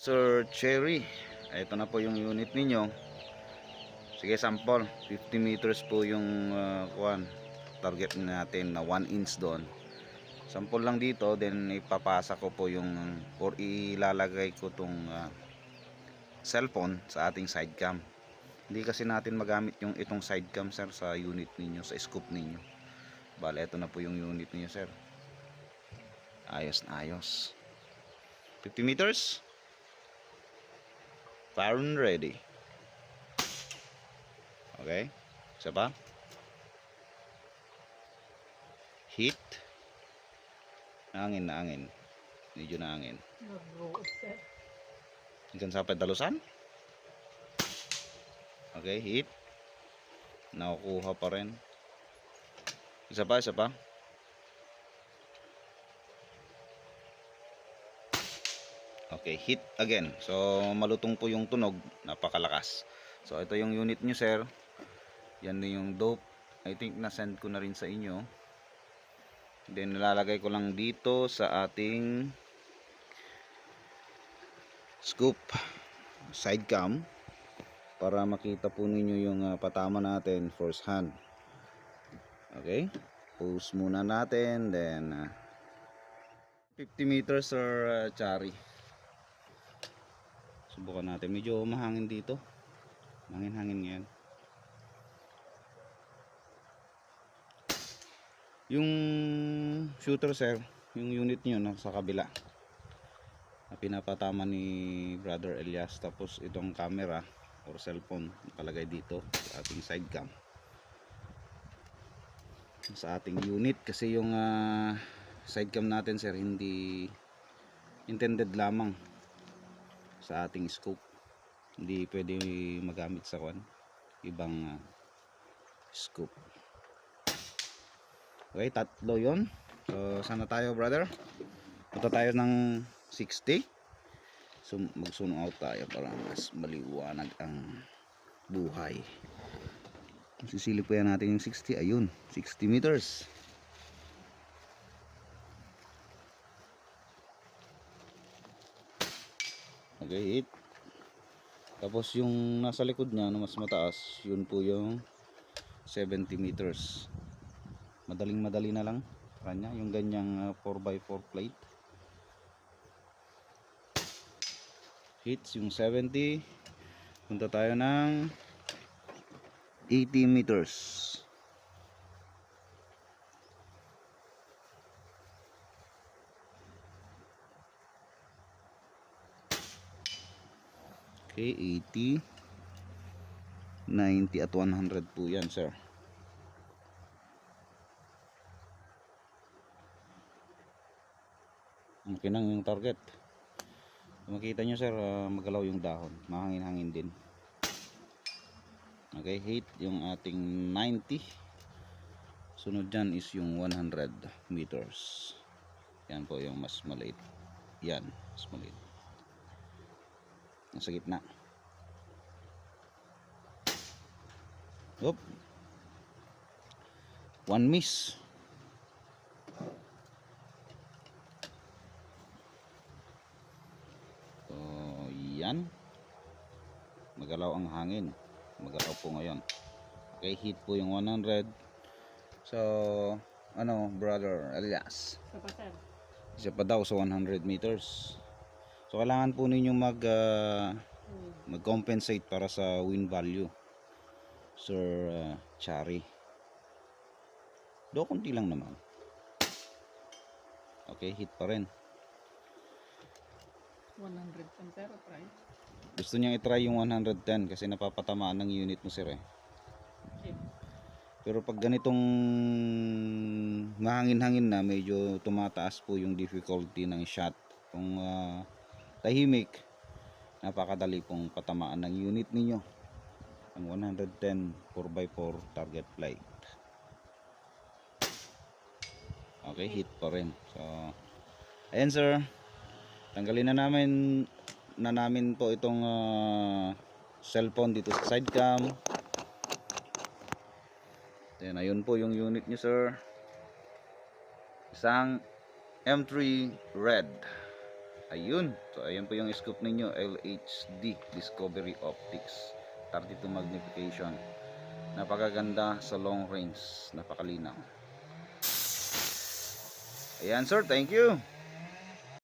Sir Cherry, ito na po yung unit ninyo. Sige, sample 50 meters po yung target natin na 1 inch doon. Sample lang dito, then ipapasa ko po yung or ilalagay ko tong cellphone sa ating side cam. Hindi kasi natin magamit yung itong side cam, sir, sa unit ninyo, sa scope ninyo. Bale, ito na po yung unit ninyo, sir. Ayos na ayos. 50 meters, fire and ready. Okay, isa pa, heat, angin na angin, medyo na angin. Hanggang sa pedalusan. Okay, heat, nakukuha pa rin. Isa pa, isa pa. Okay, heat again. So malutong po yung tunog, napakalakas. So ito yung unit nyo, sir. Yan din yung dope. I think na-send ko na rin sa inyo. Then nilalagay ko lang dito sa ating scoop side cam para makita po ninyo yung patama natin first hand. Okay, pause muna natin, then 50 meters or Chari. Subukan natin, medyo mahangin dito, hangin ngayon. Yung shooter, sir, yung unit nyo nasa kabila na pinapatama ni Brother Elias, tapos itong camera or cellphone nakalagay dito sa ating side cam sa ating unit, kasi yung side cam natin, sir, hindi intended lamang sa ating scope, hindi pwede magamit sa ibang scope. Okay, tatlo yon. So sana tayo, brother, punta tayo ng 60. So mag-zoom out tayo para mas maliwanag ang buhay. Sisilip po yan natin yung 60. Ayun, 60 meters. Okay, hit. Tapos yung nasa likod niya na mas mataas, yun po yung 70 meters. Madaling madali na lang kanya yung ganyang 4x4 plate. Hits yung 70. Punta tayo ng 80 meters. Okay, 80, 90 at 100 po yan, sir. Makinang yung target. Makita nyo, sir, magalaw yung dahon, mahangin-hangin din. Okay, hit yung ating 90. Sunod dyan is yung 100 meters. Yan po yung mas maliit. Yan, mas maliit. Nasa gitna. Oop. One miss. So, yan. Magalaw ang hangin. Magalaw po ngayon. Okay, hit po yung 100. So, ano, Brother Elias? Isa pa daw sa 100 meters. So, kailangan po ninyo mag-compensate para sa win value, Sir Chari. Do konti lang naman. Okay, hit pa rin. 110, sir, try. Gusto niyang i-try yung 110 kasi napapatamaan ng unit mo, sir, eh. Okay. Pero pag ganitong mahangin-hangin na, medyo tumataas po yung difficulty ng shot. Kung tahimik, napakadali pong patamaan ng unit ninyo. Ang 110 4x4 target flight. Okay, hit pa rin. So, ayan, sir. Tanggalin na namin po itong cellphone dito sa side cam. Then ayun po yung unit nyo, sir. Isang M3 red. Ayun. So ayun po yung scope ninyo, LHD Discovery Optics 32 magnification. Napakaganda sa long range, napakalinaw. Ayan sir, thank you.